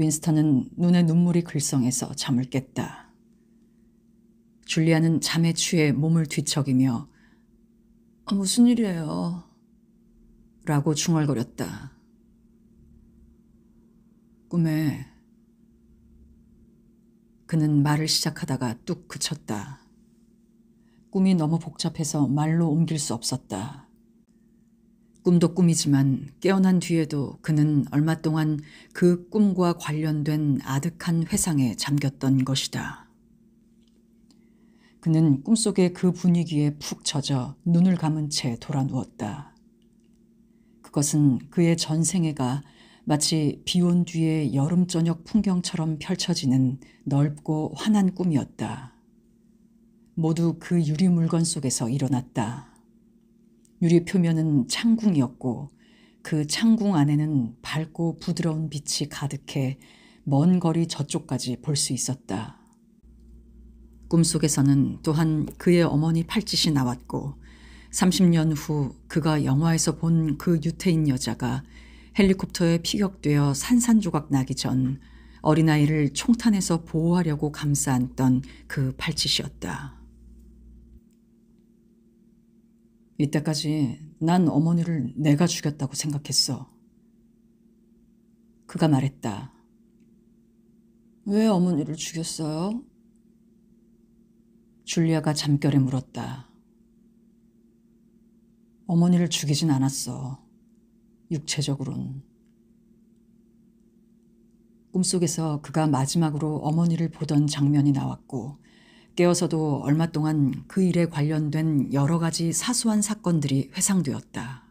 윈스턴은 눈에 눈물이 글썽해서 잠을 깼다. 줄리아는 잠에 취해 몸을 뒤척이며 무슨 일이에요? 라고 중얼거렸다. 꿈에. 그는 말을 시작하다가 뚝 그쳤다. 꿈이 너무 복잡해서 말로 옮길 수 없었다. 꿈도 꿈이지만 깨어난 뒤에도 그는 얼마 동안 그 꿈과 관련된 아득한 회상에 잠겼던 것이다. 그는 꿈속의 그 분위기에 푹 젖어 눈을 감은 채 돌아 누웠다. 그것은 그의 전생애가 마치 비온 뒤의 여름 저녁 풍경처럼 펼쳐지는 넓고 환한 꿈이었다. 모두 그 유리 물건 속에서 일어났다. 유리 표면은 창궁이었고 그 창궁 안에는 밝고 부드러운 빛이 가득해 먼 거리 저쪽까지 볼 수 있었다. 꿈속에서는 또한 그의 어머니 팔짓이 나왔고 30년 후 그가 영화에서 본 그 유태인 여자가 헬리콥터에 피격되어 산산조각 나기 전 어린아이를 총탄에서 보호하려고 감싸 안던 그 팔짓이었다. 이때까지 난 어머니를 내가 죽였다고 생각했어. 그가 말했다. 왜 어머니를 죽였어요? 줄리아가 잠결에 물었다. 어머니를 죽이진 않았어. 육체적으로는. 꿈속에서 그가 마지막으로 어머니를 보던 장면이 나왔고 깨어서도 얼마 동안 그 일에 관련된 여러 가지 사소한 사건들이 회상되었다.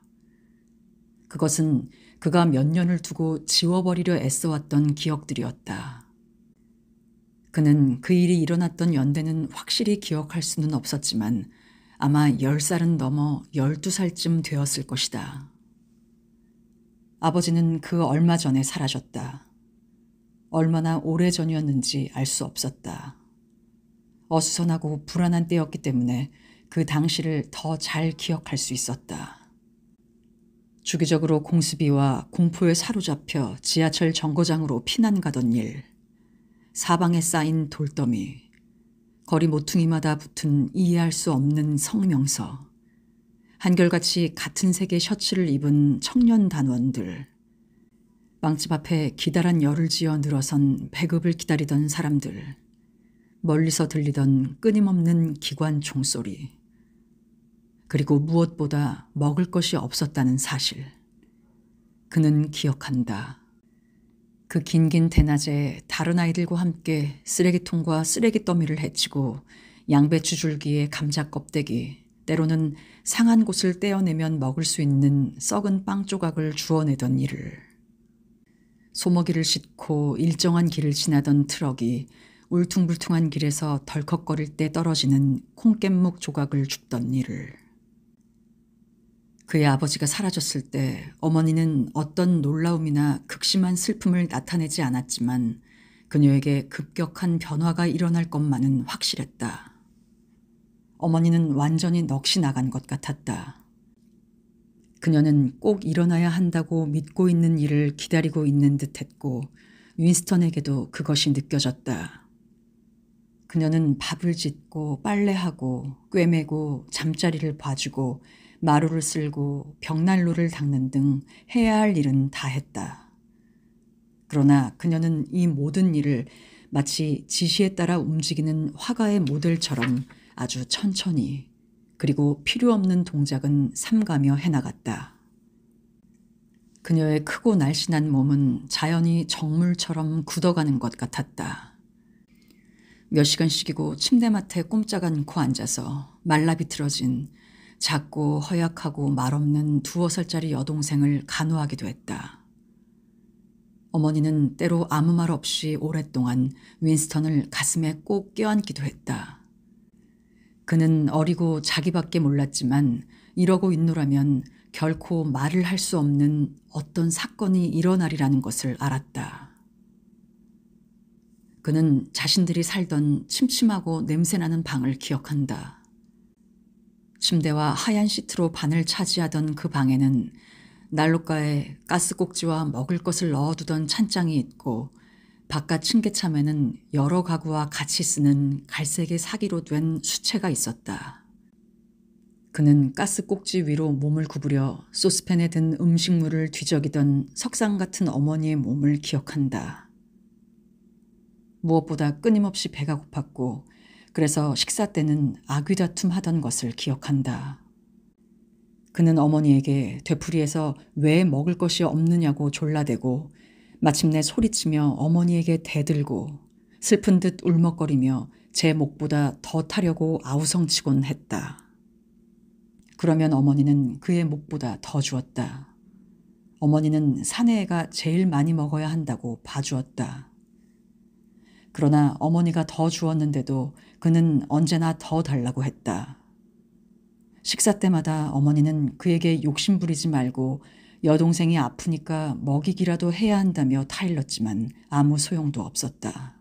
그것은 그가 몇 년을 두고 지워버리려 애써왔던 기억들이었다. 그는 그 일이 일어났던 연대는 확실히 기억할 수는 없었지만 아마 10살은 넘어 12살쯤 되었을 것이다. 아버지는 그 얼마 전에 사라졌다. 얼마나 오래전이었는지 알 수 없었다. 어수선하고 불안한 때였기 때문에 그 당시를 더 잘 기억할 수 있었다. 주기적으로 공수비와 공포에 사로잡혀 지하철 정거장으로 피난 가던 일, 사방에 쌓인 돌더미, 거리 모퉁이마다 붙은 이해할 수 없는 성명서, 한결같이 같은 색의 셔츠를 입은 청년 단원들, 빵집 앞에 기다란 열을 지어 늘어선 배급을 기다리던 사람들, 멀리서 들리던 끊임없는 기관 총소리, 그리고 무엇보다 먹을 것이 없었다는 사실. 그는 기억한다. 그 긴긴 대낮에 다른 아이들과 함께 쓰레기통과 쓰레기 더미를 헤치고 양배추 줄기에 감자 껍데기, 때로는 상한 곳을 떼어내면 먹을 수 있는 썩은 빵 조각을 주워내던 일을. 소먹이를 싣고 일정한 길을 지나던 트럭이 울퉁불퉁한 길에서 덜컥거릴 때 떨어지는 콩깻묵 조각을 줍던 일을. 그의 아버지가 사라졌을 때 어머니는 어떤 놀라움이나 극심한 슬픔을 나타내지 않았지만 그녀에게 급격한 변화가 일어날 것만은 확실했다. 어머니는 완전히 넋이 나간 것 같았다. 그녀는 꼭 일어나야 한다고 믿고 있는 일을 기다리고 있는 듯했고 윈스턴에게도 그것이 느껴졌다. 그녀는 밥을 짓고 빨래하고 꿰매고 잠자리를 봐주고 마루를 쓸고 벽난로를 닦는 등 해야 할 일은 다 했다. 그러나 그녀는 이 모든 일을 마치 지시에 따라 움직이는 화가의 모델처럼 아주 천천히 그리고 필요 없는 동작은 삼가며 해나갔다. 그녀의 크고 날씬한 몸은 자연히 정물처럼 굳어가는 것 같았다. 몇 시간씩이고 침대맡에 꼼짝 않고 앉아서 말라비틀어진 작고 허약하고 말없는 2살짜리 여동생을 간호하기도 했다. 어머니는 때로 아무 말 없이 오랫동안 윈스턴을 가슴에 꼭 껴안기도 했다. 그는 어리고 자기밖에 몰랐지만 이러고 있노라면 결코 말을 할 수 없는 어떤 사건이 일어나리라는 것을 알았다. 그는 자신들이 살던 침침하고 냄새나는 방을 기억한다. 침대와 하얀 시트로 반을 차지하던 그 방에는 난로가에 가스꼭지와 먹을 것을 넣어두던 찬장이 있고 바깥 층계참에는 여러 가구와 같이 쓰는 갈색의 사기로 된 수채가 있었다. 그는 가스 꼭지 위로 몸을 구부려 소스팬에 든 음식물을 뒤적이던 석상 같은 어머니의 몸을 기억한다. 무엇보다 끊임없이 배가 고팠고 그래서 식사 때는 아귀다툼 하던 것을 기억한다. 그는 어머니에게 되풀이해서 왜 먹을 것이 없느냐고 졸라대고 마침내 소리치며 어머니에게 대들고 슬픈 듯 울먹거리며 제 목보다 더 타려고 아우성치곤 했다. 그러면 어머니는 그의 목보다 더 주었다. 어머니는 사내 애가 제일 많이 먹어야 한다고 봐주었다. 그러나 어머니가 더 주었는데도 그는 언제나 더 달라고 했다. 식사 때마다 어머니는 그에게 욕심 부리지 말고 여동생이 아프니까 먹이기라도 해야 한다며 타일렀지만 아무 소용도 없었다.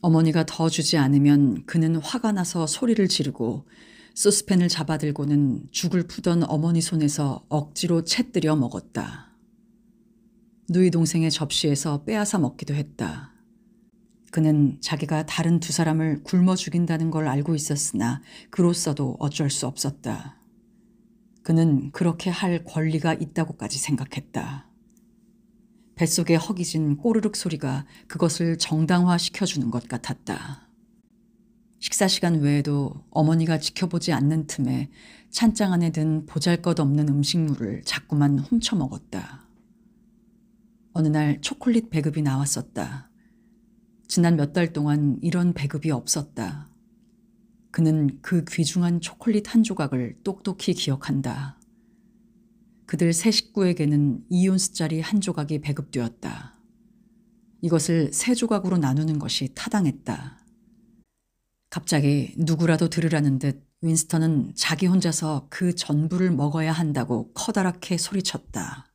어머니가 더 주지 않으면 그는 화가 나서 소리를 지르고 소스팬을 잡아들고는 죽을 푸던 어머니 손에서 억지로 채뜨려 먹었다. 누이 동생의 접시에서 빼앗아 먹기도 했다. 그는 자기가 다른 두 사람을 굶어 죽인다는 걸 알고 있었으나 그로써도 어쩔 수 없었다. 그는 그렇게 할 권리가 있다고까지 생각했다. 뱃속에 허기진 꼬르륵 소리가 그것을 정당화시켜주는 것 같았다. 식사 시간 외에도 어머니가 지켜보지 않는 틈에 찬장 안에 든 보잘것없는 음식물을 자꾸만 훔쳐 먹었다. 어느 날 초콜릿 배급이 나왔었다. 지난 몇 달 동안 이런 배급이 없었다. 그는 그 귀중한 초콜릿 한 조각을 똑똑히 기억한다. 그들 세 식구에게는 2온스짜리 한 조각이 배급되었다. 이것을 세 조각으로 나누는 것이 타당했다. 갑자기 누구라도 들으라는 듯 윈스턴은 자기 혼자서 그 전부를 먹어야 한다고 커다랗게 소리쳤다.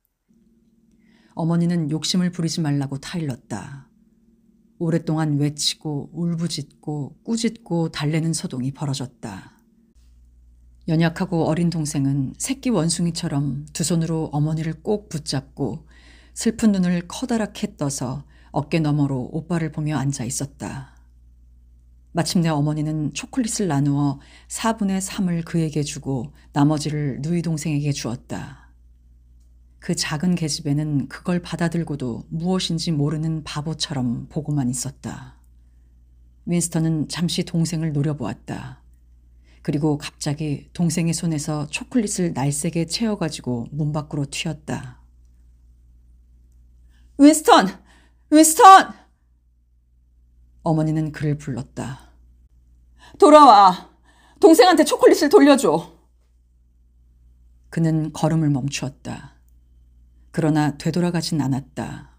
어머니는 욕심을 부리지 말라고 타일렀다. 오랫동안 외치고 울부짖고 꾸짖고 달래는 소동이 벌어졌다. 연약하고 어린 동생은 새끼 원숭이처럼 두 손으로 어머니를 꼭 붙잡고 슬픈 눈을 커다랗게 떠서 어깨 너머로 오빠를 보며 앉아 있었다. 마침내 어머니는 초콜릿을 나누어 4분의 3을 그에게 주고 나머지를 누이 동생에게 주었다. 그 작은 계집애는 그걸 받아들고도 무엇인지 모르는 바보처럼 보고만 있었다. 윈스턴은 잠시 동생을 노려보았다. 그리고 갑자기 동생의 손에서 초콜릿을 날쌔게 채워가지고 문 밖으로 튀었다. 윈스턴! 윈스턴! 어머니는 그를 불렀다. 돌아와! 동생한테 초콜릿을 돌려줘! 그는 걸음을 멈추었다. 그러나 되돌아가진 않았다.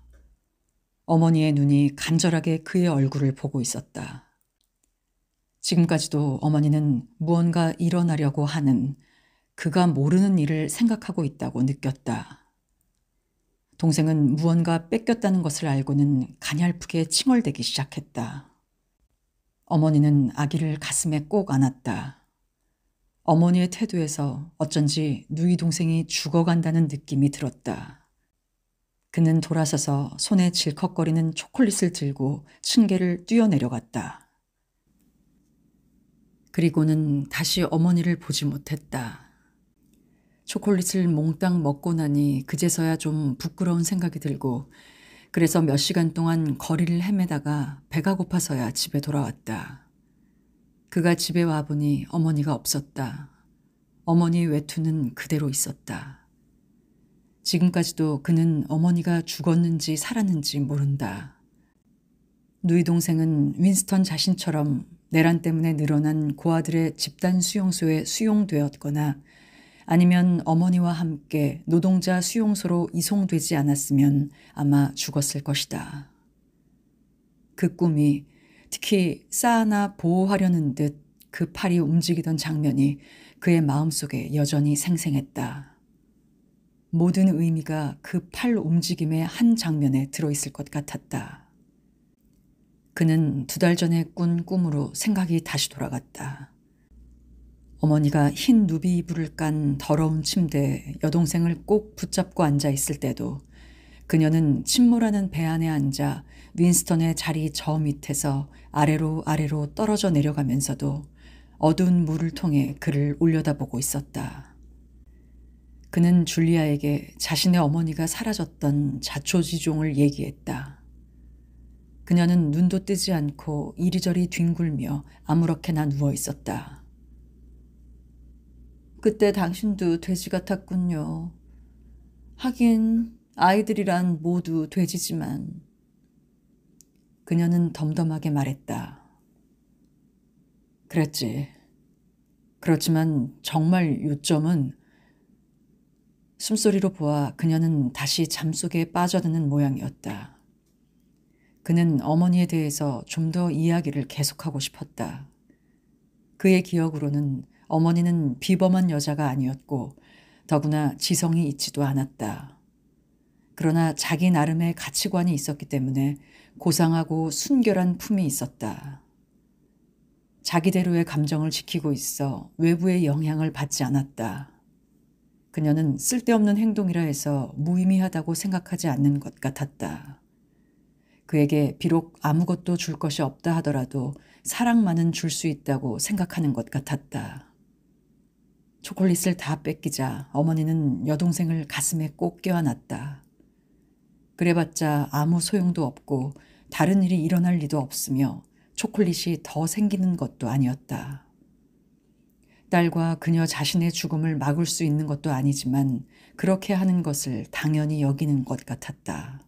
어머니의 눈이 간절하게 그의 얼굴을 보고 있었다. 지금까지도 어머니는 무언가 일어나려고 하는 그가 모르는 일을 생각하고 있다고 느꼈다. 동생은 무언가 뺏겼다는 것을 알고는 가냘프게 칭얼대기 시작했다. 어머니는 아기를 가슴에 꼭 안았다. 어머니의 태도에서 어쩐지 누이 동생이 죽어간다는 느낌이 들었다. 그는 돌아서서 손에 질컥거리는 초콜릿을 들고 층계를 뛰어내려갔다. 그리고는 다시 어머니를 보지 못했다. 초콜릿을 몽땅 먹고 나니 그제서야 좀 부끄러운 생각이 들고 그래서 몇 시간 동안 거리를 헤매다가 배가 고파서야 집에 돌아왔다. 그가 집에 와보니 어머니가 없었다. 어머니의 외투는 그대로 있었다. 지금까지도 그는 어머니가 죽었는지 살았는지 모른다. 누이 동생은 윈스턴 자신처럼 내란 때문에 늘어난 고아들의 집단 수용소에 수용되었거나 아니면 어머니와 함께 노동자 수용소로 이송되지 않았으면 아마 죽었을 것이다. 그 꿈이 특히 쌓아나 보호하려는 듯 그 팔이 움직이던 장면이 그의 마음속에 여전히 생생했다. 모든 의미가 그 팔 움직임의 한 장면에 들어있을 것 같았다. 그는 2달 전에 꾼 꿈으로 생각이 다시 돌아갔다. 어머니가 흰 누비 이불을 깐 더러운 침대에 여동생을 꼭 붙잡고 앉아 있을 때도 그녀는 침몰하는 배 안에 앉아 윈스턴의 자리 저 밑에서 아래로 아래로 떨어져 내려가면서도 어두운 물을 통해 그를 올려다보고 있었다. 그는 줄리아에게 자신의 어머니가 사라졌던 자초지종을 얘기했다. 그녀는 눈도 뜨지 않고 이리저리 뒹굴며 아무렇게나 누워 있었다. 그때 당신도 돼지 같았군요. 하긴 아이들이란 모두 돼지지만. 그녀는 덤덤하게 말했다. 그랬지. 그렇지만 정말 요점은 숨소리로 보아 그녀는 다시 잠속에 빠져드는 모양이었다. 그는 어머니에 대해서 좀 더 이야기를 계속하고 싶었다. 그의 기억으로는 어머니는 비범한 여자가 아니었고 더구나 지성이 있지도 않았다. 그러나 자기 나름의 가치관이 있었기 때문에 고상하고 순결한 품이 있었다. 자기대로의 감정을 지키고 있어 외부의 영향을 받지 않았다. 그녀는 쓸데없는 행동이라 해서 무의미하다고 생각하지 않는 것 같았다. 그에게 비록 아무것도 줄 것이 없다 하더라도 사랑만은 줄 수 있다고 생각하는 것 같았다. 초콜릿을 다 뺏기자 어머니는 여동생을 가슴에 꼭 껴안았다. 그래봤자 아무 소용도 없고 다른 일이 일어날 리도 없으며 초콜릿이 더 생기는 것도 아니었다. 딸과 그녀 자신의 죽음을 막을 수 있는 것도 아니지만 그렇게 하는 것을 당연히 여기는 것 같았다.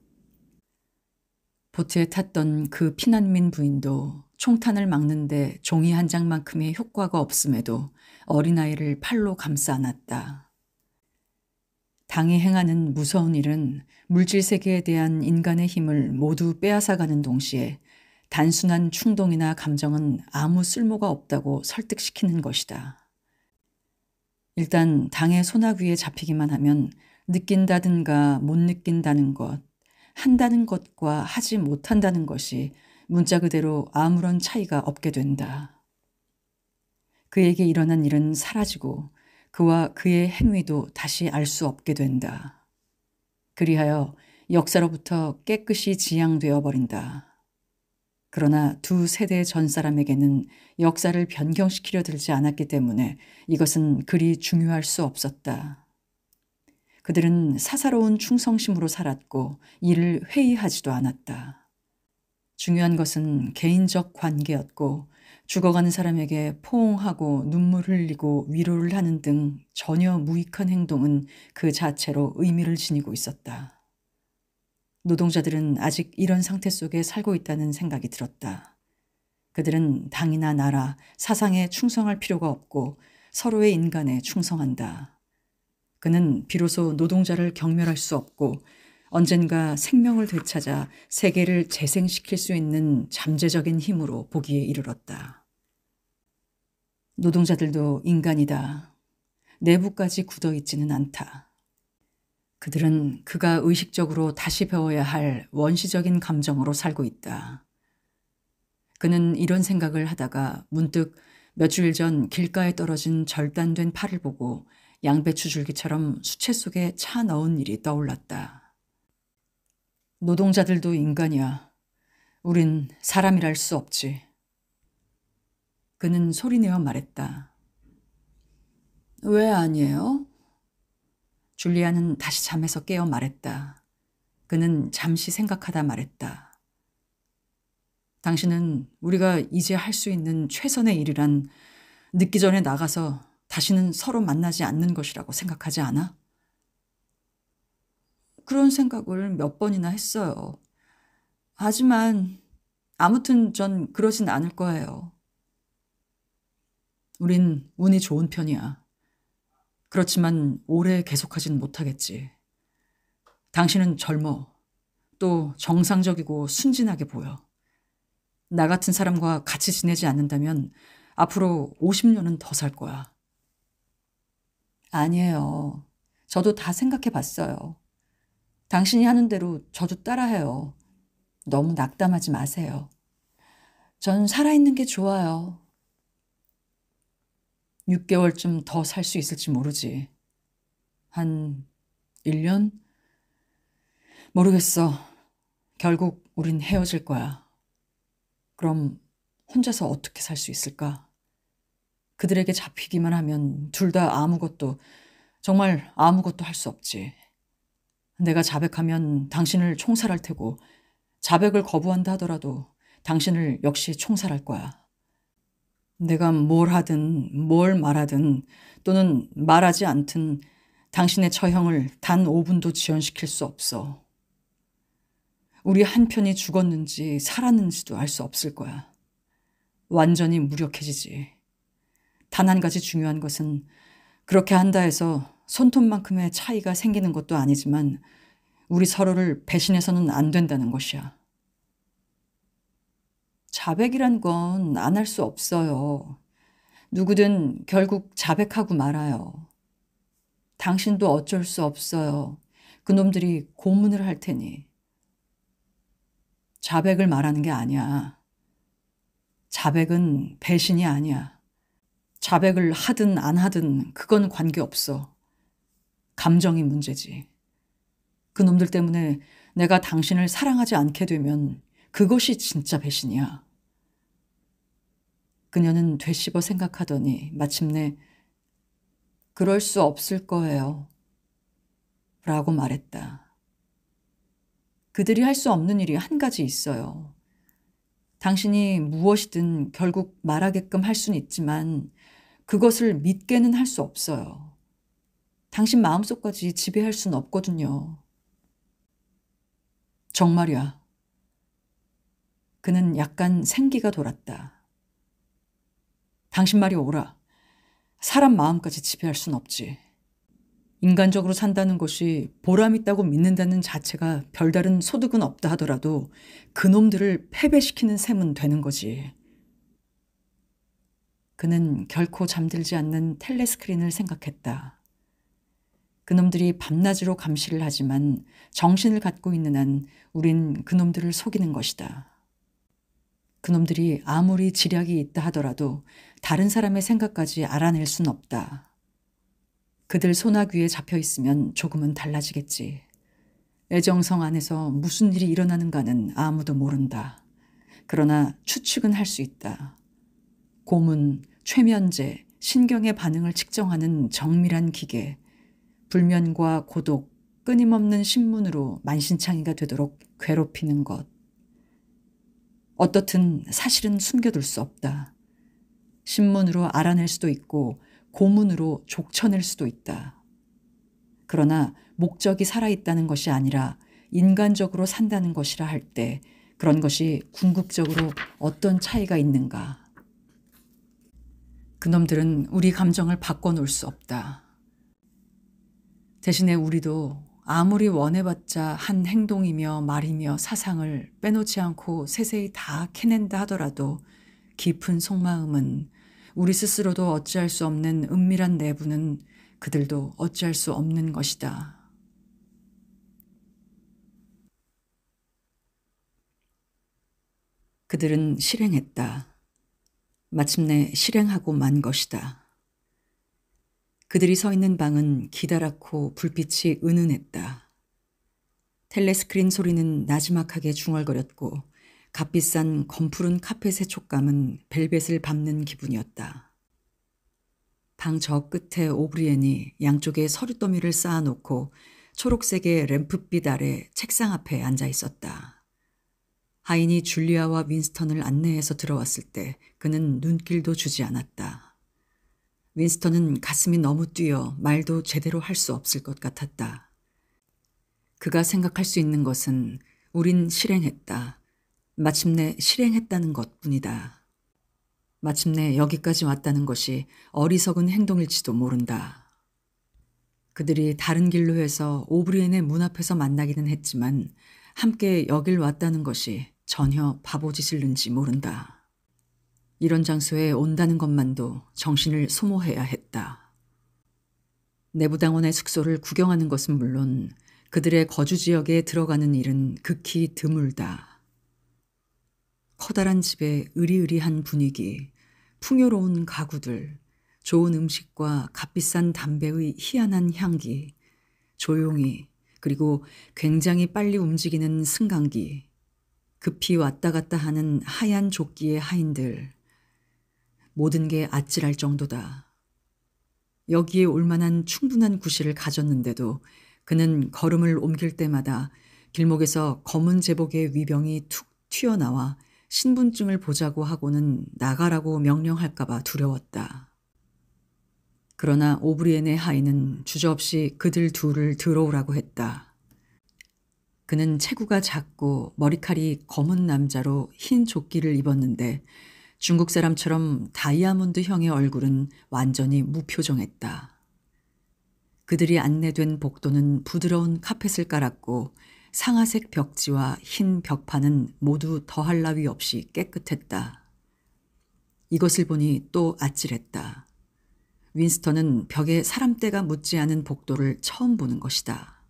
보트에 탔던 그 피난민 부인도 총탄을 막는데 종이 한 장만큼의 효과가 없음에도 어린아이를 팔로 감싸 안았다. 당이 행하는 무서운 일은 물질 세계에 대한 인간의 힘을 모두 빼앗아가는 동시에 단순한 충동이나 감정은 아무 쓸모가 없다고 설득시키는 것이다. 일단 당의 손아귀 위에 잡히기만 하면 느낀다든가 못 느낀다는 것, 한다는 것과 하지 못한다는 것이 문자 그대로 아무런 차이가 없게 된다. 그에게 일어난 일은 사라지고 그와 그의 행위도 다시 알 수 없게 된다. 그리하여 역사로부터 깨끗이 지양되어 버린다. 그러나 두 세대 전 사람에게는 역사를 변경시키려 들지 않았기 때문에 이것은 그리 중요할 수 없었다. 그들은 사사로운 충성심으로 살았고 이를 회의하지도 않았다. 중요한 것은 개인적 관계였고 죽어가는 사람에게 포옹하고 눈물 흘리고 위로를 하는 등 전혀 무익한 행동은 그 자체로 의미를 지니고 있었다. 노동자들은 아직 이런 상태 속에 살고 있다는 생각이 들었다. 그들은 당이나 나라, 사상에 충성할 필요가 없고 서로의 인간에 충성한다. 그는 비로소 노동자를 경멸할 수 없고 언젠가 생명을 되찾아 세계를 재생시킬 수 있는 잠재적인 힘으로 보기에 이르렀다. 노동자들도 인간이다. 내부까지 굳어 있지는 않다. 그들은 그가 의식적으로 다시 배워야 할 원시적인 감정으로 살고 있다. 그는 이런 생각을 하다가 문득 몇 주일 전 길가에 떨어진 절단된 팔을 보고 양배추 줄기처럼 수채 속에 차 넣은 일이 떠올랐다. 노동자들도 인간이야. 우린 사람이랄 수 없지. 그는 소리내어 말했다. 왜 아니에요? 줄리아는 다시 잠에서 깨어 말했다. 그는 잠시 생각하다 말했다. 당신은 우리가 이제 할 수 있는 최선의 일이란 늦기 전에 나가서 다시는 서로 만나지 않는 것이라고 생각하지 않아? 그런 생각을 몇 번이나 했어요. 하지만 아무튼 전 그러진 않을 거예요. 우린 운이 좋은 편이야. 그렇지만 오래 계속하진 못하겠지. 당신은 젊어. 또 정상적이고 순진하게 보여. 나 같은 사람과 같이 지내지 않는다면 앞으로 50년은 더 살 거야. 아니에요. 저도 다 생각해 봤어요. 당신이 하는 대로 저도 따라해요. 너무 낙담하지 마세요. 전 살아있는 게 좋아요. 6개월쯤 더 살 수 있을지 모르지. 한 1년? 모르겠어. 결국 우린 헤어질 거야. 그럼 혼자서 어떻게 살 수 있을까? 그들에게 잡히기만 하면 둘 다 아무것도, 정말 아무것도 할 수 없지. 내가 자백하면 당신을 총살할 테고 자백을 거부한다 하더라도 당신을 역시 총살할 거야. 내가 뭘 하든 뭘 말하든 또는 말하지 않든 당신의 처형을 단 5분도 지연시킬 수 없어. 우리 한편이 죽었는지 살았는지도 알 수 없을 거야. 완전히 무력해지지. 단 한 가지 중요한 것은 그렇게 한다 해서 손톱만큼의 차이가 생기는 것도 아니지만 우리 서로를 배신해서는 안 된다는 것이야. 자백이란 건 안 할 수 없어요. 누구든 결국 자백하고 말아요. 당신도 어쩔 수 없어요. 그놈들이 고문을 할 테니. 자백을 말하는 게 아니야. 자백은 배신이 아니야. 자백을 하든 안 하든 그건 관계없어. 감정이 문제지. 그놈들 때문에 내가 당신을 사랑하지 않게 되면 그것이 진짜 배신이야. 그녀는 되씹어 생각하더니 마침내 그럴 수 없을 거예요. 라고 말했다. 그들이 할 수 없는 일이 한 가지 있어요. 당신이 무엇이든 결국 말하게끔 할 수는 있지만 그것을 믿게는 할 수 없어요. 당신 마음속까지 지배할 수는 없거든요. 정말이야. 그는 약간 생기가 돌았다. 당신 말이 옳아. 사람 마음까지 지배할 순 없지. 인간적으로 산다는 것이 보람 있다고 믿는다는 자체가 별다른 소득은 없다 하더라도 그놈들을 패배시키는 셈은 되는 거지. 그는 결코 잠들지 않는 텔레스크린을 생각했다. 그놈들이 밤낮으로 감시를 하지만 정신을 갖고 있는 한 우린 그놈들을 속이는 것이다. 그놈들이 아무리 지략이 있다 하더라도 다른 사람의 생각까지 알아낼 순 없다. 그들 소나귀에 잡혀 있으면 조금은 달라지겠지. 애정성 안에서 무슨 일이 일어나는가는 아무도 모른다. 그러나 추측은 할 수 있다. 고문, 최면제, 신경의 반응을 측정하는 정밀한 기계, 불면과 고독, 끊임없는 신문으로 만신창이가 되도록 괴롭히는 것. 어떻든 사실은 숨겨둘 수 없다. 신문으로 알아낼 수도 있고 고문으로 족쳐낼 수도 있다. 그러나 목적이 살아있다는 것이 아니라 인간적으로 산다는 것이라 할 때 그런 것이 궁극적으로 어떤 차이가 있는가. 그놈들은 우리 감정을 바꿔놓을 수 없다. 대신에 우리도 아무리 원해봤자 한 행동이며 말이며 사상을 빼놓지 않고 세세히 다 캐낸다 하더라도 깊은 속마음은 우리 스스로도 어찌할 수 없는 은밀한 내부는 그들도 어찌할 수 없는 것이다. 그들은 실행했다. 마침내 실행하고 만 것이다. 그들이 서 있는 방은 기다랗고 불빛이 은은했다. 텔레스크린 소리는 나지막하게 중얼거렸고 값비싼 검푸른 카펫의 촉감은 벨벳을 밟는 기분이었다. 방 저 끝에 오브리엔이 양쪽에 서류더미를 쌓아놓고 초록색의 램프빛 아래 책상 앞에 앉아 있었다. 하인이 줄리아와 윈스턴을 안내해서 들어왔을 때 그는 눈길도 주지 않았다. 윈스턴은 가슴이 너무 뛰어 말도 제대로 할 수 없을 것 같았다. 그가 생각할 수 있는 것은 우린 실행했다. 마침내 실행했다는 것뿐이다. 마침내 여기까지 왔다는 것이 어리석은 행동일지도 모른다. 그들이 다른 길로 해서 오브리엔의 문 앞에서 만나기는 했지만 함께 여길 왔다는 것이 전혀 바보짓일는지 모른다. 이런 장소에 온다는 것만도 정신을 소모해야 했다. 내부당원의 숙소를 구경하는 것은 물론 그들의 거주지역에 들어가는 일은 극히 드물다. 커다란 집의 으리으리한 분위기, 풍요로운 가구들, 좋은 음식과 값비싼 담배의 희한한 향기, 조용히 그리고 굉장히 빨리 움직이는 승강기, 급히 왔다 갔다 하는 하얀 조끼의 하인들, 모든 게 아찔할 정도다. 여기에 올 만한 충분한 구실을 가졌는데도 그는 걸음을 옮길 때마다 길목에서 검은 제복의 위병이 툭 튀어나와 신분증을 보자고 하고는 나가라고 명령할까봐 두려웠다. 그러나 오브리엔의 하인은 주저없이 그들 둘을 들어오라고 했다. 그는 체구가 작고 머리칼이 검은 남자로 흰 조끼를 입었는데 중국 사람처럼 다이아몬드형의 얼굴은 완전히 무표정했다. 그들이 안내된 복도는 부드러운 카펫을 깔았고 상아색 벽지와 흰 벽판은 모두 더할 나위 없이 깨끗했다. 이것을 보니 또 아찔했다. 윈스턴은 벽에 사람떼가 묻지 않은 복도를 처음 보는 것이다.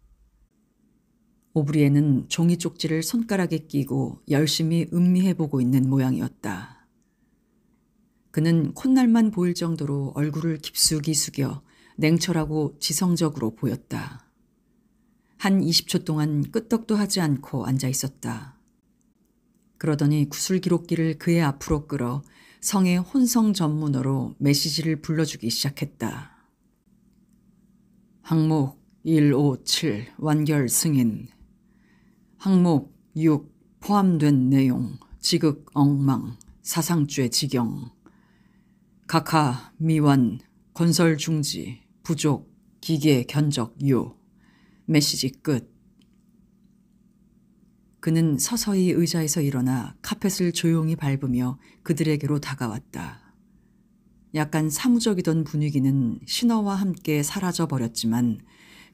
오브리에는 종이 쪽지를 손가락에 끼고 열심히 음미해보고 있는 모양이었다. 그는 콧날만 보일 정도로 얼굴을 깊숙이 숙여 냉철하고 지성적으로 보였다. 한 20초 동안 끄떡도 하지 않고 앉아 있었다. 그러더니 구술 기록기를 그의 앞으로 끌어 성의 혼성 전문어로 메시지를 불러주기 시작했다. 항목 157 완결 승인. 항목 6 포함된 내용 지극 엉망 사상죄 지경. 각하 미완 건설 중지 부족 기계 견적 요. 메시지 끝. 그는 서서히 의자에서 일어나 카펫을 조용히 밟으며 그들에게로 다가왔다. 약간 사무적이던 분위기는 신어와 함께 사라져버렸지만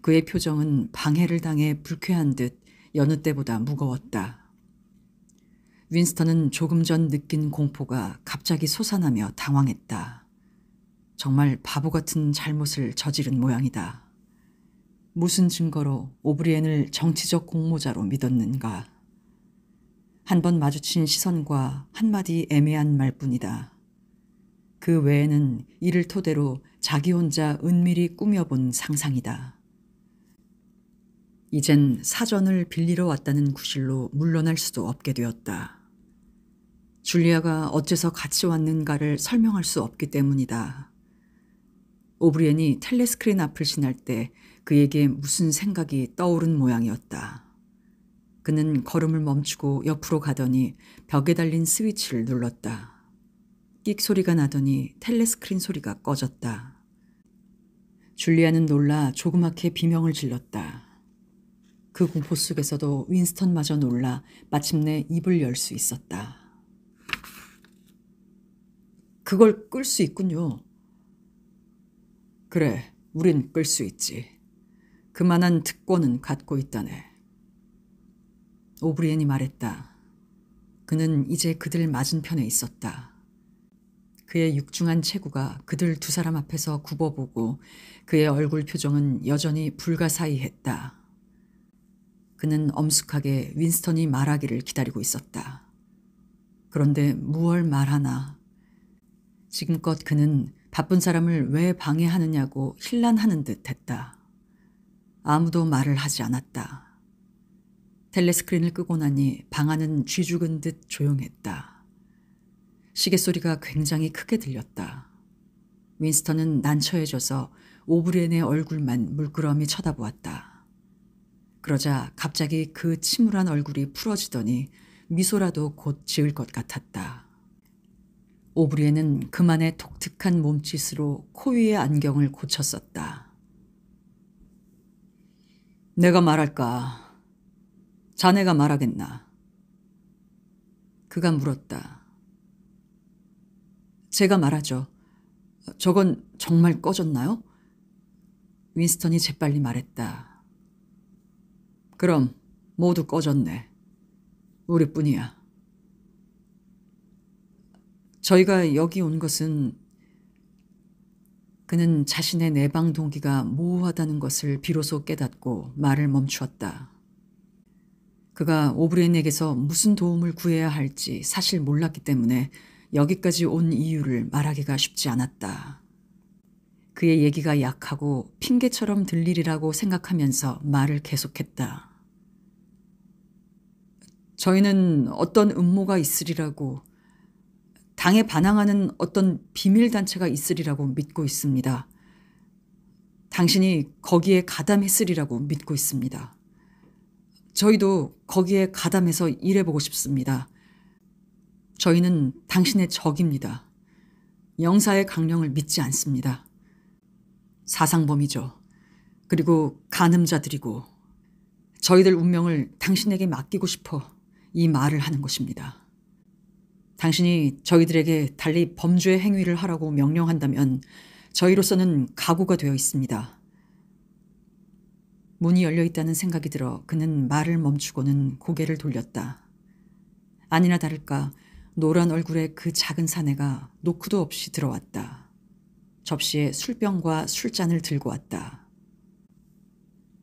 그의 표정은 방해를 당해 불쾌한 듯 여느 때보다 무거웠다. 윈스턴은 조금 전 느낀 공포가 갑자기 솟아나며 당황했다. 정말 바보 같은 잘못을 저지른 모양이다. 무슨 증거로 오브리엔을 정치적 공모자로 믿었는가. 한 번 마주친 시선과 한마디 애매한 말뿐이다. 그 외에는 이를 토대로 자기 혼자 은밀히 꾸며본 상상이다. 이젠 사전을 빌리러 왔다는 구실로 물러날 수도 없게 되었다. 줄리아가 어째서 같이 왔는가를 설명할 수 없기 때문이다. 오브리엔이 텔레스크린 앞을 지날 때 그에게 무슨 생각이 떠오른 모양이었다. 그는 걸음을 멈추고 옆으로 가더니 벽에 달린 스위치를 눌렀다. 끽 소리가 나더니 텔레스크린 소리가 꺼졌다. 줄리아는 놀라 조그맣게 비명을 질렀다. 그 공포 속에서도 윈스턴마저 놀라 마침내 입을 열 수 있었다. 그걸 끌 수 있군요. 그래, 우린 끌 수 있지. 그만한 특권은 갖고 있다네. 오브리엔이 말했다. 그는 이제 그들 맞은편에 있었다. 그의 육중한 체구가 그들 두 사람 앞에서 굽어보고 그의 얼굴 표정은 여전히 불가사의했다. 그는 엄숙하게 윈스턴이 말하기를 기다리고 있었다. 그런데 무얼 말하나. 지금껏 그는 바쁜 사람을 왜 방해하느냐고 힐난하는 듯 했다. 아무도 말을 하지 않았다. 텔레스크린을 끄고 나니 방 안은 쥐 죽은 듯 조용했다. 시계 소리가 굉장히 크게 들렸다. 윈스턴은 난처해져서 오브리엔의 얼굴만 물끄러미 쳐다보았다. 그러자 갑자기 그 침울한 얼굴이 풀어지더니 미소라도 곧 지을 것 같았다. 오브리엔은 그만의 독특한 몸짓으로 코 위의 안경을 고쳤었다. 내가 말할까? 자네가 말하겠나? 그가 물었다. 제가 말하죠. 저건 정말 꺼졌나요? 윈스턴이 재빨리 말했다. 그럼 모두 꺼졌네. 우리뿐이야. 저희가 여기 온 것은 그는 자신의 내방 동기가 모호하다는 것을 비로소 깨닫고 말을 멈추었다. 그가 오브리엔에게서 무슨 도움을 구해야 할지 사실 몰랐기 때문에 여기까지 온 이유를 말하기가 쉽지 않았다. 그의 얘기가 약하고 핑계처럼 들리리라고 생각하면서 말을 계속했다. 저희는 어떤 음모가 있으리라고, 당에 반항하는 어떤 비밀단체가 있으리라고 믿고 있습니다. 당신이 거기에 가담했으리라고 믿고 있습니다. 저희도 거기에 가담해서 일해보고 싶습니다. 저희는 당신의 적입니다. 영사의 강령을 믿지 않습니다. 사상범이죠. 그리고 간음자들이고 저희들 운명을 당신에게 맡기고 싶어 이 말을 하는 것입니다. 당신이 저희들에게 달리 범죄의 행위를 하라고 명령한다면 저희로서는 각오가 되어 있습니다. 문이 열려 있다는 생각이 들어 그는 말을 멈추고는 고개를 돌렸다. 아니나 다를까 노란 얼굴에 그 작은 사내가 노크도 없이 들어왔다. 접시에 술병과 술잔을 들고 왔다.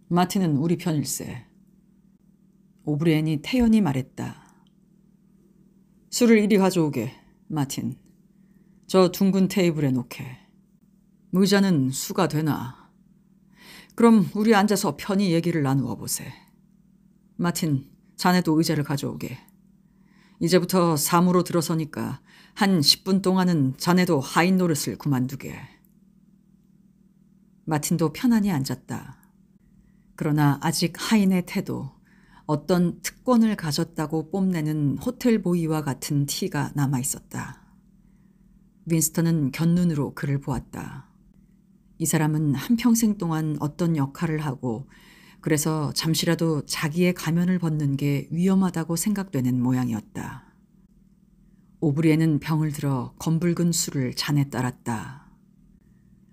마틴은 우리 편일세. 오브리엔이 태연히 말했다. 술을 이리 가져오게, 마틴. 저 둥근 테이블에 놓게. 의자는 수가 되나? 그럼 우리 앉아서 편히 얘기를 나누어 보세. 마틴, 자네도 의자를 가져오게. 이제부터 사무로 들어서니까 한 10분 동안은 자네도 하인 노릇을 그만두게. 마틴도 편안히 앉았다. 그러나 아직 하인의 태도, 어떤 특권을 가졌다고 뽐내는 호텔 보이와 같은 티가 남아있었다. 윈스턴은 곁눈으로 그를 보았다. 이 사람은 한평생 동안 어떤 역할을 하고 그래서 잠시라도 자기의 가면을 벗는 게 위험하다고 생각되는 모양이었다. 오브리에는 병을 들어 검붉은 술을 잔에 따랐다.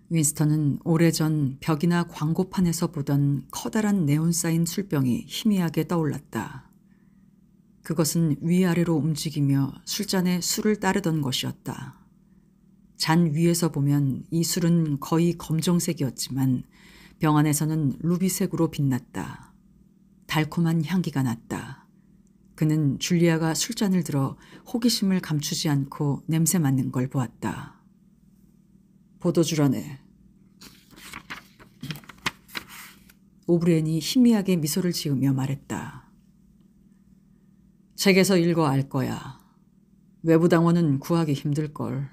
윈스턴은 오래전 벽이나 광고판에서 보던 커다란 네온사인 술병이 희미하게 떠올랐다. 그것은 위아래로 움직이며 술잔에 술을 따르던 것이었다. 잔 위에서 보면 이 술은 거의 검정색이었지만 병 안에서는 루비색으로 빛났다. 달콤한 향기가 났다. 그는 줄리아가 술잔을 들어 호기심을 감추지 않고 냄새 맡는 걸 보았다. 포도주라네. 오브리엔이 희미하게 미소를 지으며 말했다. 책에서 읽어 알 거야. 외부 당원은 구하기 힘들걸.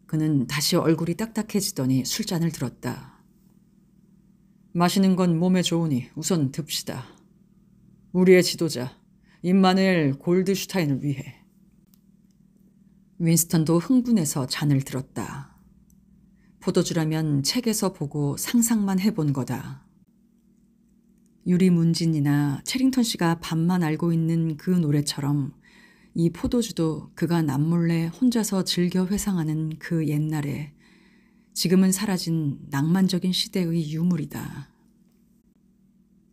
그는 다시 얼굴이 딱딱해지더니 술잔을 들었다. 마시는 건 몸에 좋으니 우선 듭시다. 우리의 지도자 임마누엘 골드슈타인을 위해. 윈스턴도 흥분해서 잔을 들었다. 포도주라면 책에서 보고 상상만 해본 거다. 유리 문진이나 체링턴 씨가 반만 알고 있는 그 노래처럼 이 포도주도 그가 남몰래 혼자서 즐겨 회상하는 그 옛날에 지금은 사라진 낭만적인 시대의 유물이다.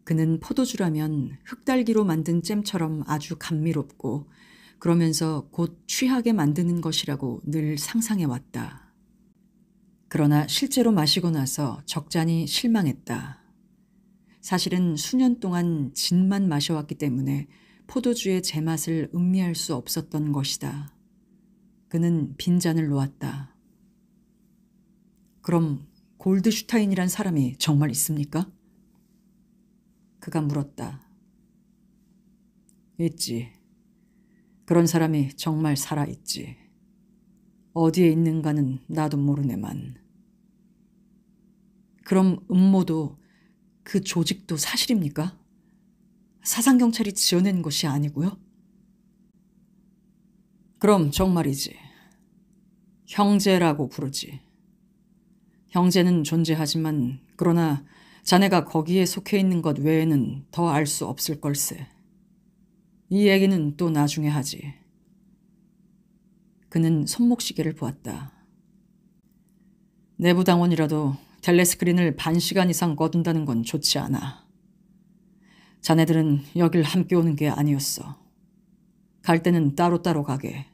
그는 포도주라면 흙달기로 만든 잼처럼 아주 감미롭고 그러면서 곧 취하게 만드는 것이라고 늘 상상해왔다. 그러나 실제로 마시고 나서 적잖이 실망했다. 사실은 수년 동안 진만 마셔왔기 때문에 포도주의 제맛을 음미할 수 없었던 것이다. 그는 빈잔을 놓았다. 그럼 골드슈타인이란 사람이 정말 있습니까? 그가 물었다. 있지. 그런 사람이 정말 살아있지. 어디에 있는가는 나도 모르네만. 그럼 음모도 그 조직도 사실입니까? 사상경찰이 지어낸 것이 아니고요? 그럼 정말이지. 형제라고 부르지. 형제는 존재하지만 그러나 자네가 거기에 속해 있는 것 외에는 더 알 수 없을 걸세. 이 얘기는 또 나중에 하지. 그는 손목시계를 보았다. 내부 당원이라도 텔레스크린을 반 시간 이상 거둔다는 건 좋지 않아. 자네들은 여길 함께 오는 게 아니었어. 갈 때는 따로따로 가게.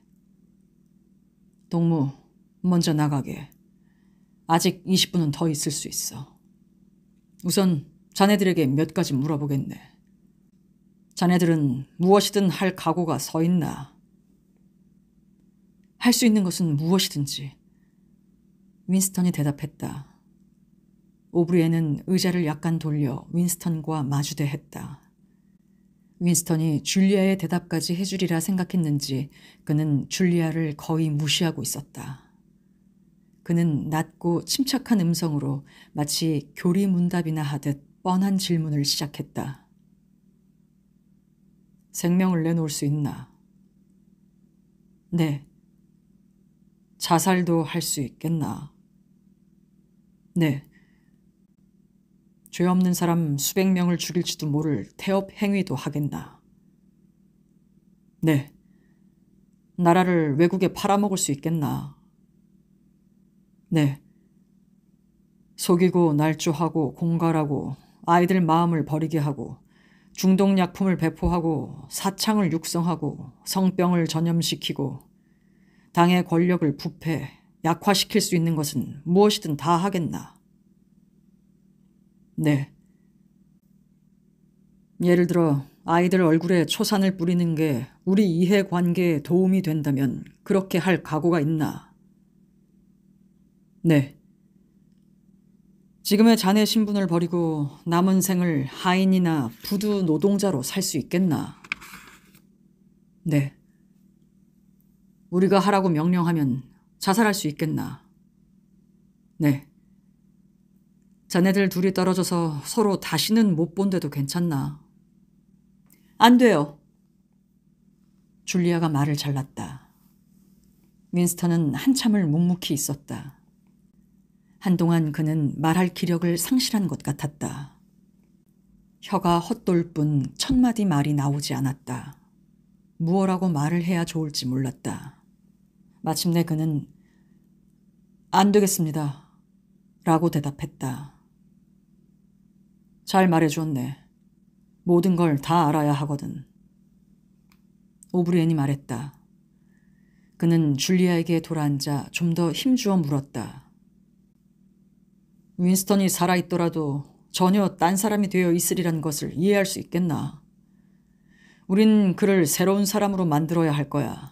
동무, 먼저 나가게. 아직 20분은 더 있을 수 있어. 우선 자네들에게 몇 가지 물어보겠네. 자네들은 무엇이든 할 각오가 서 있나? 할 수 있는 것은 무엇이든지. 윈스턴이 대답했다. 오브리엔은 의자를 약간 돌려 윈스턴과 마주대했다. 윈스턴이 줄리아의 대답까지 해주리라 생각했는지 그는 줄리아를 거의 무시하고 있었다. 그는 낮고 침착한 음성으로 마치 교리문답이나 하듯 뻔한 질문을 시작했다. 생명을 내놓을 수 있나? 네. 자살도 할 수 있겠나? 네. 죄 없는 사람 수백 명을 죽일지도 모를 태업 행위도 하겠나? 네. 나라를 외국에 팔아먹을 수 있겠나? 네. 속이고 날조하고 공갈하고 아이들 마음을 버리게 하고 중독약품을 배포하고 사창을 육성하고 성병을 전염시키고 당의 권력을 부패, 약화시킬 수 있는 것은 무엇이든 다 하겠나? 네. 예를 들어 아이들 얼굴에 초산을 뿌리는 게 우리 이해관계에 도움이 된다면 그렇게 할 각오가 있나? 네. 지금의 자네 신분을 버리고 남은 생을 하인이나 부두 노동자로 살 수 있겠나? 네. 우리가 하라고 명령하면 자살할 수 있겠나? 네. 자네들 둘이 떨어져서 서로 다시는 못 본데도 괜찮나? 안 돼요. 줄리아가 말을 잘랐다. 윈스턴은 한참을 묵묵히 있었다. 한동안 그는 말할 기력을 상실한 것 같았다. 혀가 헛돌 뿐 첫 마디 말이 나오지 않았다. 무엇라고 말을 해야 좋을지 몰랐다. 마침내 그는 안 되겠습니다. 라고 대답했다. 잘 말해주었네. 모든 걸 다 알아야 하거든. 오브리엔이 말했다. 그는 줄리아에게 돌아앉아 좀 더 힘주어 물었다. 윈스턴이 살아있더라도 전혀 딴 사람이 되어 있으리란 것을 이해할 수 있겠나? 우린 그를 새로운 사람으로 만들어야 할 거야.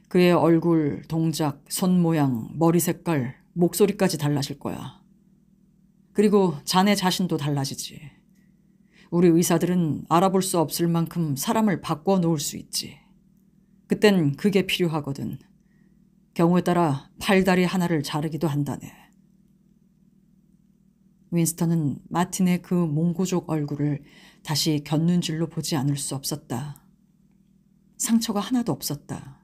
그의 얼굴, 동작, 손 모양, 머리 색깔, 목소리까지 달라질 거야. 그리고 자네 자신도 달라지지. 우리 의사들은 알아볼 수 없을 만큼 사람을 바꿔 놓을 수 있지. 그땐 그게 필요하거든. 경우에 따라 팔다리 하나를 자르기도 한다네. 윈스턴은 마틴의 그 몽고족 얼굴을 다시 곁눈질로 보지 않을 수 없었다. 상처가 하나도 없었다.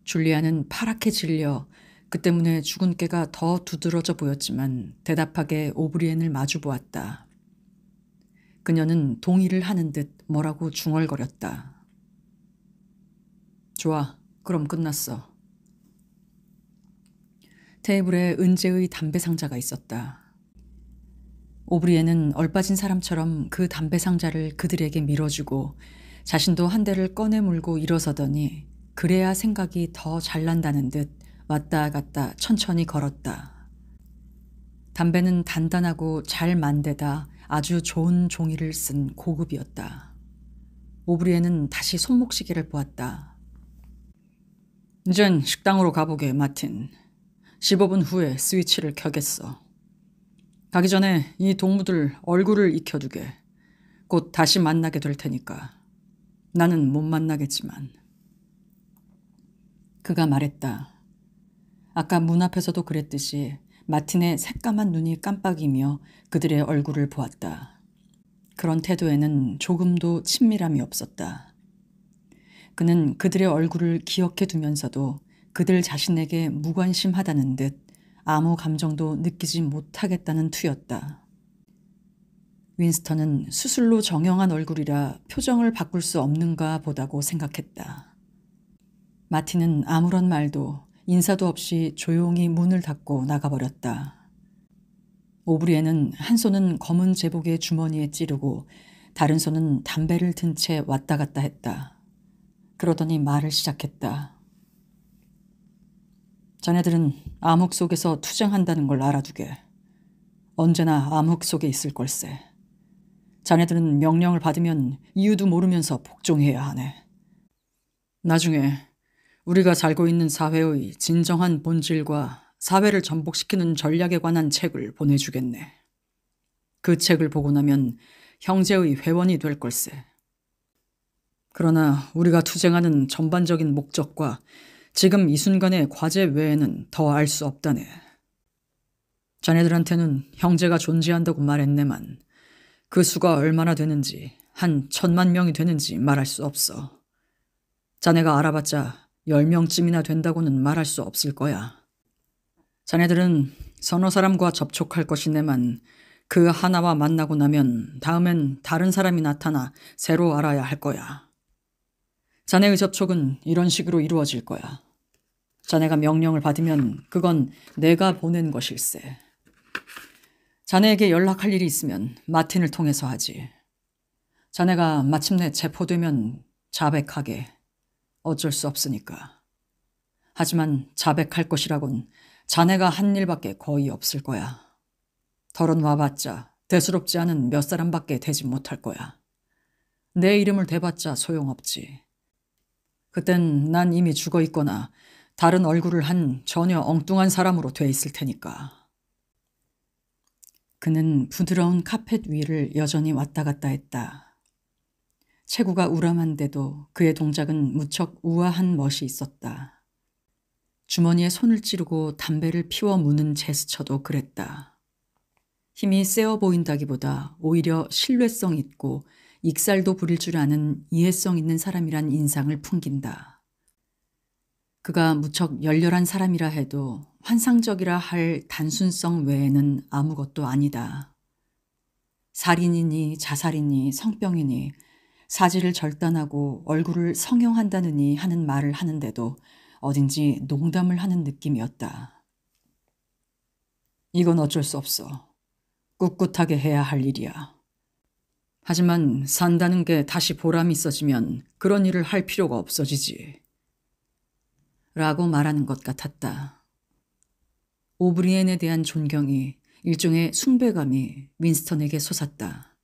줄리아는 파랗게 질려 그 때문에 죽은 깨가 더 두드러져 보였지만 대답하게 오브리엔을 마주 보았다. 그녀는 동의를 하는 듯 뭐라고 중얼거렸다. 좋아, 그럼 끝났어. 테이블에 은재의 담배 상자가 있었다. 오브리엔은 얼빠진 사람처럼 그 담배 상자를 그들에게 밀어주고 자신도 한 대를 꺼내 물고 일어서더니 그래야 생각이 더 잘 난다는 듯 왔다 갔다 천천히 걸었다. 담배는 단단하고 잘 만대다 아주 좋은 종이를 쓴 고급이었다. 오브리엔은 다시 손목시계를 보았다. 이젠 식당으로 가보게, 마틴. 15분 후에 스위치를 켜겠어. 가기 전에 이 동무들 얼굴을 익혀두게. 곧 다시 만나게 될 테니까. 나는 못 만나겠지만. 그가 말했다. 아까 문 앞에서도 그랬듯이 마틴의 새까만 눈이 깜빡이며 그들의 얼굴을 보았다. 그런 태도에는 조금도 친밀함이 없었다. 그는 그들의 얼굴을 기억해 두면서도 그들 자신에게 무관심하다는 듯 아무 감정도 느끼지 못하겠다는 투였다. 윈스턴은 수술로 정형한 얼굴이라 표정을 바꿀 수 없는가 보다고 생각했다. 마틴은 아무런 말도 인사도 없이 조용히 문을 닫고 나가버렸다. 오브리엔은 한 손은 검은 제복의 주머니에 찌르고 다른 손은 담배를 든 채 왔다 갔다 했다. 그러더니 말을 시작했다. 자네들은 암흑 속에서 투쟁한다는 걸 알아두게. 언제나 암흑 속에 있을 걸세. 자네들은 명령을 받으면 이유도 모르면서 복종해야 하네. 나중에 우리가 살고 있는 사회의 진정한 본질과 사회를 전복시키는 전략에 관한 책을 보내주겠네. 그 책을 보고 나면 형제의 회원이 될 걸세. 그러나 우리가 투쟁하는 전반적인 목적과 지금 이 순간의 과제 외에는 더 알 수 없다네. 자네들한테는 형제가 존재한다고 말했네만 그 수가 얼마나 되는지, 한 1000만 명이 되는지 말할 수 없어. 자네가 알아봤자 10명쯤이나 된다고는 말할 수 없을 거야. 자네들은 서너 사람과 접촉할 것이네만 그 하나와 만나고 나면 다음엔 다른 사람이 나타나 새로 알아야 할 거야. 자네의 접촉은 이런 식으로 이루어질 거야. 자네가 명령을 받으면 그건 내가 보낸 것일세. 자네에게 연락할 일이 있으면 마틴을 통해서 하지. 자네가 마침내 체포되면 자백하게. 어쩔 수 없으니까. 하지만 자백할 것이라곤 자네가 한 일밖에 거의 없을 거야. 털어놔봤자 대수롭지 않은 몇 사람밖에 되지 못할 거야. 내 이름을 대봤자 소용없지. 그땐 난 이미 죽어 있거나 다른 얼굴을 한 전혀 엉뚱한 사람으로 돼 있을 테니까. 그는 부드러운 카펫 위를 여전히 왔다 갔다 했다. 체구가 우람한데도 그의 동작은 무척 우아한 멋이 있었다. 주머니에 손을 찌르고 담배를 피워 무는 제스처도 그랬다. 힘이 세어 보인다기보다 오히려 신뢰성 있고 익살도 부릴 줄 아는 이해성 있는 사람이란 인상을 풍긴다. 그가 무척 열렬한 사람이라 해도 환상적이라 할 단순성 외에는 아무것도 아니다. 살인이니 자살이니 성병이니 사지를 절단하고 얼굴을 성형한다느니 하는 말을 하는데도 어딘지 농담을 하는 느낌이었다. 이건 어쩔 수 없어. 꿋꿋하게 해야 할 일이야. 하지만 산다는 게 다시 보람이 있어지면 그런 일을 할 필요가 없어지지. 라고 말하는 것 같았다. 오브리엔에 대한 존경이, 일종의 숭배감이 윈스턴에게 솟았다.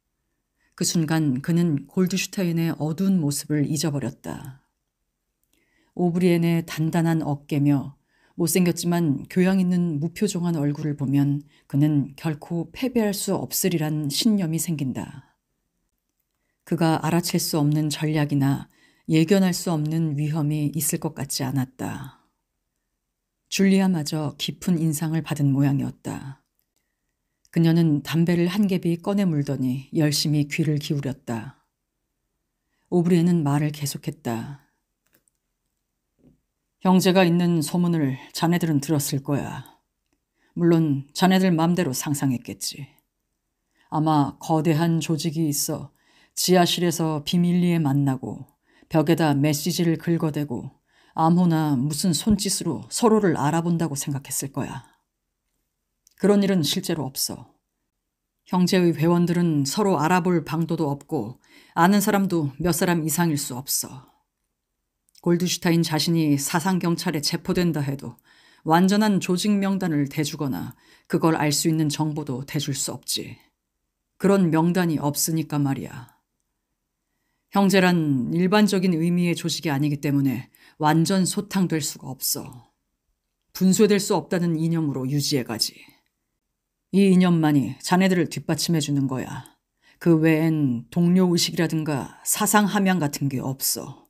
그 순간 그는 골드슈타인의 어두운 모습을 잊어버렸다. 오브리엔의 단단한 어깨며 못생겼지만 교양 있는 무표정한 얼굴을 보면 그는 결코 패배할 수 없으리란 신념이 생긴다. 그가 알아챌 수 없는 전략이나 예견할 수 없는 위험이 있을 것 같지 않았다. 줄리아마저 깊은 인상을 받은 모양이었다. 그녀는 담배를 한 갭이 꺼내 물더니 열심히 귀를 기울였다. 오브리엔은 말을 계속했다. 형제가 있는 소문을 자네들은 들었을 거야. 물론 자네들 맘대로 상상했겠지. 아마 거대한 조직이 있어 지하실에서 비밀리에 만나고 벽에다 메시지를 긁어대고 아무나 무슨 손짓으로 서로를 알아본다고 생각했을 거야. 그런 일은 실제로 없어. 형제의 회원들은 서로 알아볼 방도도 없고 아는 사람도 몇 사람 이상일 수 없어. 골드슈타인 자신이 사상경찰에 체포된다 해도 완전한 조직 명단을 대주거나 그걸 알 수 있는 정보도 대줄 수 없지. 그런 명단이 없으니까 말이야. 형제란 일반적인 의미의 조직이 아니기 때문에 완전 소탕될 수가 없어. 분쇄될 수 없다는 이념으로 유지해가지. 이 이념만이 자네들을 뒷받침해 주는 거야. 그 외엔 동료의식이라든가 사상 함양 같은 게 없어.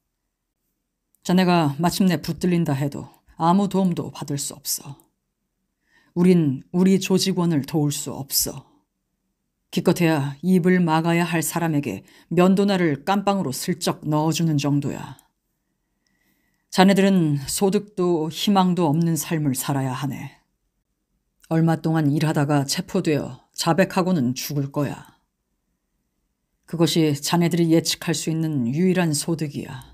자네가 마침내 붙들린다 해도 아무 도움도 받을 수 없어. 우린 우리 조직원을 도울 수 없어. 기껏해야 입을 막아야 할 사람에게 면도날을 깜빵으로 슬쩍 넣어주는 정도야. 자네들은 소득도 희망도 없는 삶을 살아야 하네. 얼마 동안 일하다가 체포되어 자백하고는 죽을 거야. 그것이 자네들이 예측할 수 있는 유일한 소득이야.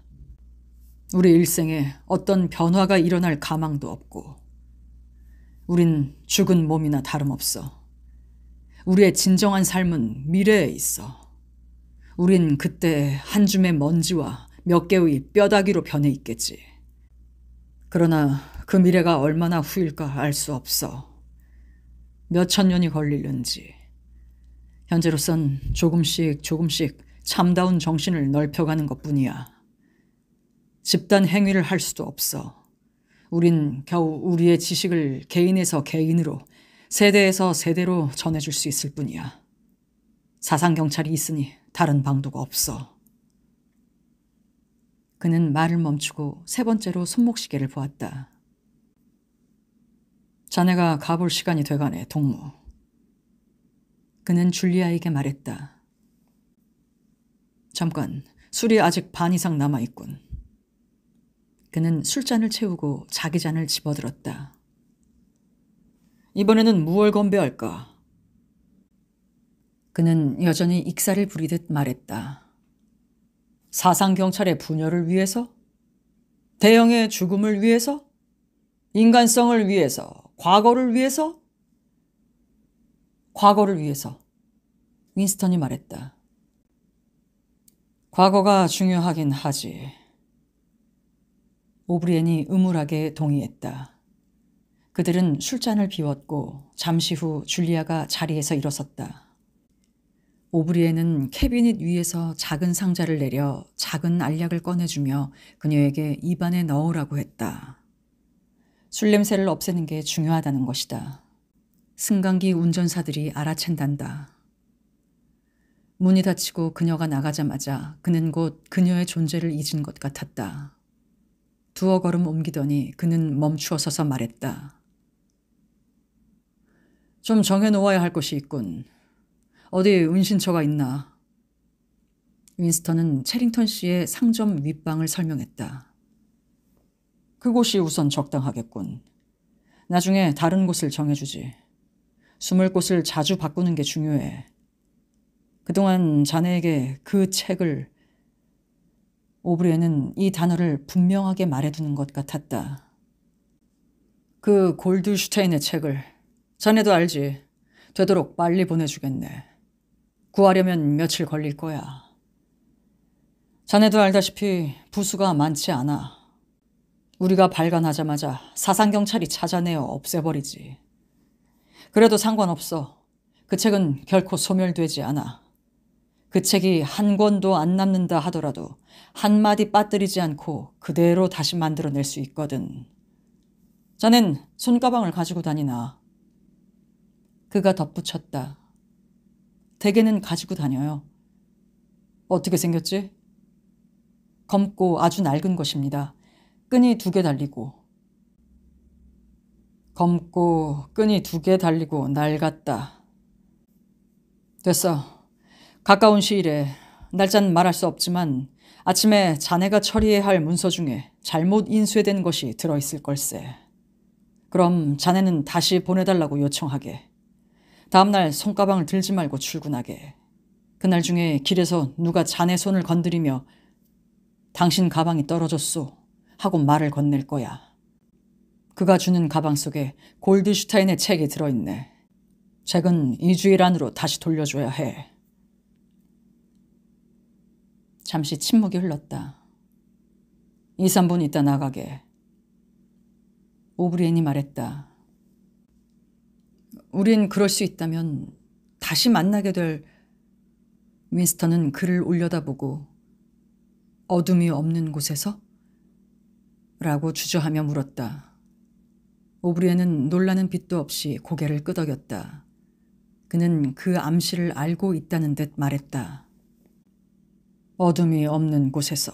우리 일생에 어떤 변화가 일어날 가망도 없고 우린 죽은 몸이나 다름없어. 우리의 진정한 삶은 미래에 있어. 우린 그때 한 줌의 먼지와 몇 개의 뼈다귀로 변해 있겠지. 그러나 그 미래가 얼마나 후일까 알 수 없어. 몇천 년이 걸리는지. 현재로선 조금씩 참다운 정신을 넓혀가는 것뿐이야. 집단 행위를 할 수도 없어. 우린 겨우 우리의 지식을 개인에서 개인으로, 세대에서 세대로 전해줄 수 있을 뿐이야. 사상경찰이 있으니 다른 방도가 없어. 그는 말을 멈추고 세 번째로 손목시계를 보았다. 자네가 가볼 시간이 돼가네, 동무. 그는 줄리아에게 말했다. 잠깐, 술이 아직 반 이상 남아있군. 그는 술잔을 채우고 자기 잔을 집어들었다. 이번에는 무얼 건배할까? 그는 여전히 익사를 부리듯 말했다. 사상경찰의 분열을 위해서? 대영의 죽음을 위해서? 인간성을 위해서? 과거를 위해서? 과거를 위해서. 윈스턴이 말했다. 과거가 중요하긴 하지. 오브리엔이 음울하게 동의했다. 그들은 술잔을 비웠고 잠시 후 줄리아가 자리에서 일어섰다. 오브리엔은 캐비닛 위에서 작은 상자를 내려 작은 알약을 꺼내주며 그녀에게 입안에 넣으라고 했다. 술 냄새를 없애는 게 중요하다는 것이다. 승강기 운전사들이 알아챈단다. 문이 닫히고 그녀가 나가자마자 그는 곧 그녀의 존재를 잊은 것 같았다. 두어 걸음 옮기더니 그는 멈추어 서서 말했다. 좀 정해놓아야 할 것이 있군. 어디 은신처가 있나? 윈스턴은 체링턴 씨의 상점 윗방을 설명했다. 그곳이 우선 적당하겠군. 나중에 다른 곳을 정해주지. 숨을 곳을 자주 바꾸는 게 중요해. 그동안 자네에게 그 책을... 오브리엔은 이 단어를 분명하게 말해두는 것 같았다. 그 골드슈타인의 책을. 자네도 알지. 되도록 빨리 보내주겠네. 구하려면 며칠 걸릴 거야. 자네도 알다시피 부수가 많지 않아. 우리가 발간하자마자 사상경찰이 찾아내어 없애버리지. 그래도 상관없어. 그 책은 결코 소멸되지 않아. 그 책이 한 권도 안 남는다 하더라도 한마디 빠뜨리지 않고 그대로 다시 만들어낼 수 있거든. 자넨 손가방을 가지고 다니나? 그가 덧붙였다. 대개는 가지고 다녀요. 어떻게 생겼지? 검고 아주 낡은 것입니다. 끈이 2개 달리고. 검고 끈이 2개 달리고 낡았다. 됐어. 가까운 시일에, 날짜는 말할 수 없지만 아침에 자네가 처리해야 할 문서 중에 잘못 인쇄된 것이 들어있을 걸세. 그럼 자네는 다시 보내달라고 요청하게. 다음날 손가방을 들지 말고 출근하게. 그날 중에 길에서 누가 자네 손을 건드리며 당신 가방이 떨어졌소 하고 말을 건넬 거야. 그가 주는 가방 속에 골드슈타인의 책이 들어있네. 책은 2주일 안으로 다시 돌려줘야 해. 잠시 침묵이 흘렀다. 2, 3분 있다 나가게. 오브리엔이 말했다. 우린 그럴 수 있다면 다시 만나게 될... 윈스턴은 그를 올려다보고 어둠이 없는 곳에서? 라고 주저하며 물었다. 오브리엔은 놀라는 빛도 없이 고개를 끄덕였다. 그는 그 암시를 알고 있다는 듯 말했다. 어둠이 없는 곳에서.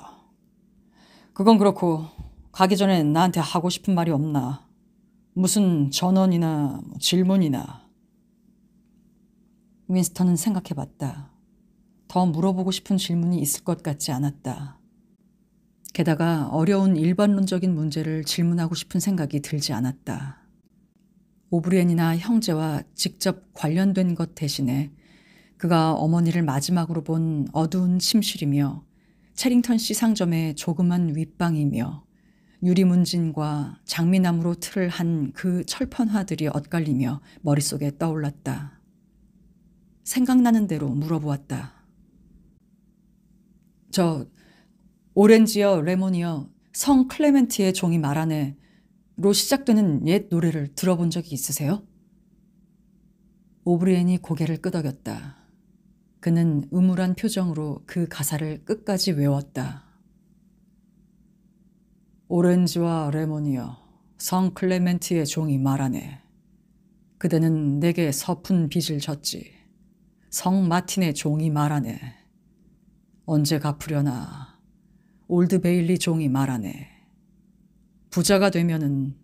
그건 그렇고 가기 전에 나한테 하고 싶은 말이 없나? 무슨 전언이나 질문이나. 윈스턴은 생각해봤다. 더 물어보고 싶은 질문이 있을 것 같지 않았다. 게다가 어려운 일반론적인 문제를 질문하고 싶은 생각이 들지 않았다. 오브리엔이나 형제와 직접 관련된 것 대신에 그가 어머니를 마지막으로 본 어두운 침실이며 체링턴 씨 상점의 조그만 윗방이며 유리문진과 장미나무로 틀을 한 그 철판화들이 엇갈리며 머릿속에 떠올랐다. 생각나는 대로 물어보았다. 저 오렌지여 레몬이여 성 클레멘티의 종이 말하네 로 시작되는 옛 노래를 들어본 적이 있으세요? 오브리엔이 고개를 끄덕였다. 그는 음울한 표정으로 그 가사를 끝까지 외웠다. 오렌지와 레몬이여 성 클레멘티의 종이 말하네. 그대는 내게 서푼 빚을 졌지. 성 마틴의 종이 말하네. 언제 갚으려나. 올드 베일리 종이 말하네. 부자가 되면은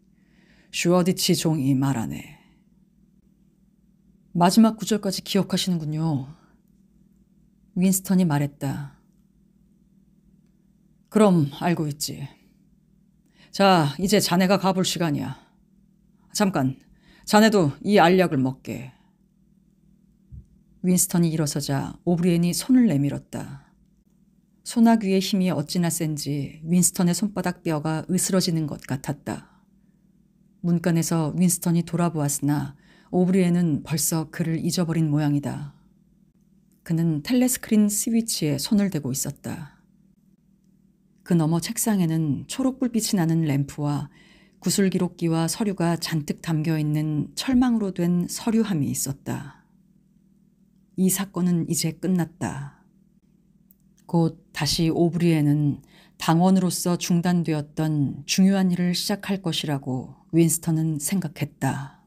슈어디치 종이 말하네. 마지막 구절까지 기억하시는군요. 윈스턴이 말했다. 그럼 알고 있지. 자, 이제 자네가 가볼 시간이야. 잠깐, 자네도 이 알약을 먹게. 윈스턴이 일어서자 오브리엔이 손을 내밀었다. 소나귀의 힘이 어찌나 센지 윈스턴의 손바닥 뼈가 으스러지는 것 같았다. 문간에서 윈스턴이 돌아보았으나 오브리엔은 벌써 그를 잊어버린 모양이다. 그는 텔레스크린 스위치에 손을 대고 있었다. 그 너머 책상에는 초록 불빛이 나는 램프와 구술 기록기와 서류가 잔뜩 담겨있는 철망으로 된 서류함이 있었다. 이 사건은 이제 끝났다. 곧 다시 오브리엔은 당원으로서 중단되었던 중요한 일을 시작할 것이라고 윈스턴은 생각했다.